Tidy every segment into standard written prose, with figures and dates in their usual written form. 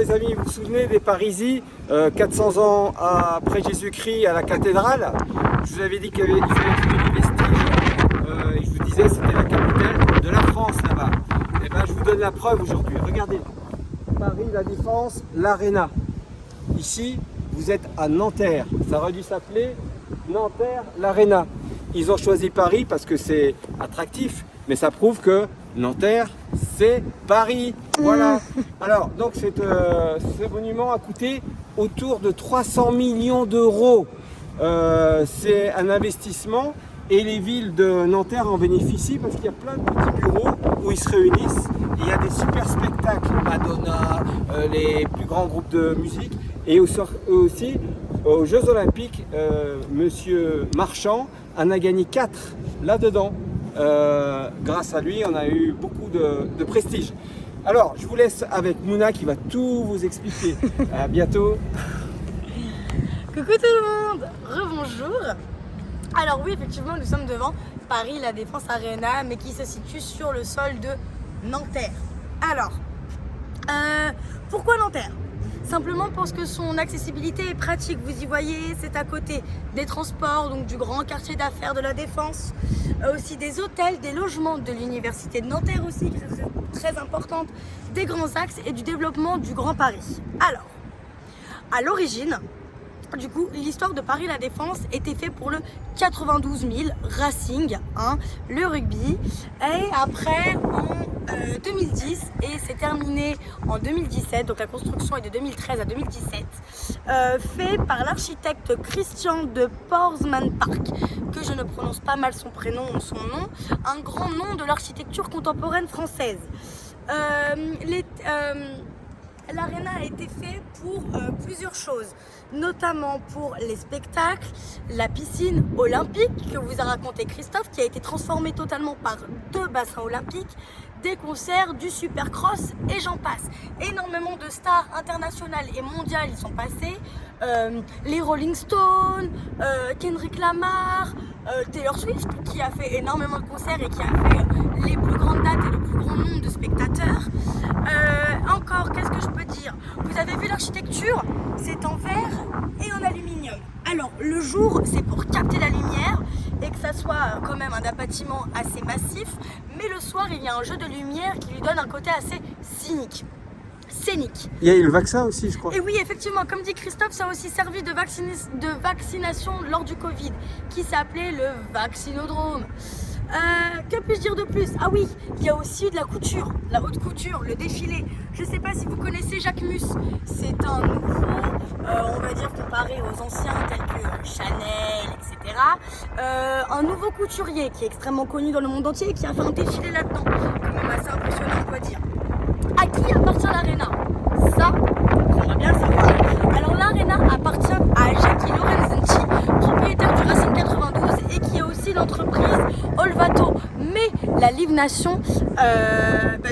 Les amis, vous vous souvenez des Parisis, 400 ans après Jésus-Christ à la cathédrale? Je vous avais dit qu'il fallait trouver des vestiges, et je vous disais que c'était la capitale de la France là-bas. Et bien je vous donne la preuve aujourd'hui. Regardez, Paris, la Défense, l'Arena. Ici, vous êtes à Nanterre. Ça aurait dû s'appeler Nanterre, l'Arena. Ils ont choisi Paris parce que c'est attractif, mais ça prouve que Nanterre, c'est Paris. Voilà. Alors, donc ce monument a coûté autour de 300 millions d'euros. C'est un investissement et les villes de Nanterre en bénéficient parce qu'il y a plein de petits bureaux où ils se réunissent. Et il y a des super spectacles, Madonna, les plus grands groupes de musique. Et aussi aux Jeux Olympiques, Monsieur Marchand en a gagné 4 là-dedans. Grâce à lui, on a eu beaucoup de prestige. Alors, je vous laisse avec Mouna qui va tout vous expliquer. À bientôt. Coucou tout le monde, rebonjour. Alors oui, effectivement, nous sommes devant Paris, la Défense Arena, mais qui se situe sur le sol de Nanterre. Alors, pourquoi Nanterre? Simplement parce que son accessibilité est pratique. Vous y voyez, c'est à côté des transports, donc du grand quartier d'affaires de la Défense, aussi des hôtels, des logements de l'université de Nanterre aussi, qui est très importante, des grands axes et du développement du Grand Paris. Alors, à l'origine, du coup, l'histoire de Paris La Défense était faite pour le 92 000 Racing, le rugby. Et après, en 2010, et c'est terminé en 2017, donc la construction est de 2013 à 2017, fait par l'architecte Christian de Porsman Park, que je ne prononce pas mal son prénom ou son nom, un grand nom de l'architecture contemporaine française. L'Arena a été fait pour plusieurs choses, notamment pour les spectacles, la piscine olympique que vous a raconté Christophe, qui a été transformée totalement par 2 bassins olympiques, des concerts, du supercross et j'en passe. Énormément de stars internationales et mondiales y sont passées, les Rolling Stones, Kendrick Lamar, Taylor Swift qui a fait énormément de concerts et qui a fait les plus grandes dates et le plus grand nombre de spectateurs. Encore, qu'est-ce que je peux dire? Vous avez vu l'architecture? C'est en verre et en aluminium. Alors, le jour, c'est pour capter la lumière et que ça soit quand même un bâtiment assez massif. Mais le soir, il y a un jeu de lumière qui lui donne un côté assez scénique. Il y a eu le vaccin aussi, je crois. Et oui, effectivement, comme dit Christophe, ça a aussi servi de vaccination lors du Covid, qui s'appelait le vaccinodrome. Que puis-je dire de plus? Ah oui, il y a aussi de la couture, la haute couture, le défilé. Je ne sais pas si vous connaissez Jacques Mus. C'est un nouveau, on va dire comparé aux anciens tels que Chanel, etc. Un nouveau couturier qui est extrêmement connu dans le monde entier et qui a fait un défilé là-dedans. Quand même assez impressionnant, on doit dire. À qui appartient l'Arena? Ça, on va bien le savoir. Alors l'Arena appartient à Jackie Lorenzetti, propriétaire du Racing 92 et qui est aussi l'entreprise Olvato. Mais la Live Nation,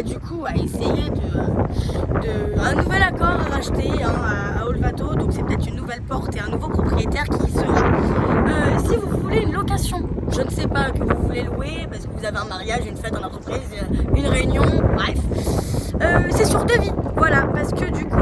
du coup, a essayé un nouvel accord à racheter à Olvato. Donc c'est peut-être une nouvelle porte et un nouveau propriétaire qui y sera. Si vous voulez une location, je ne sais pas, que vous voulez louer parce que vous avez un mariage, une fête en entreprise, une réunion, bref. C'est sur devis, voilà, parce que du coup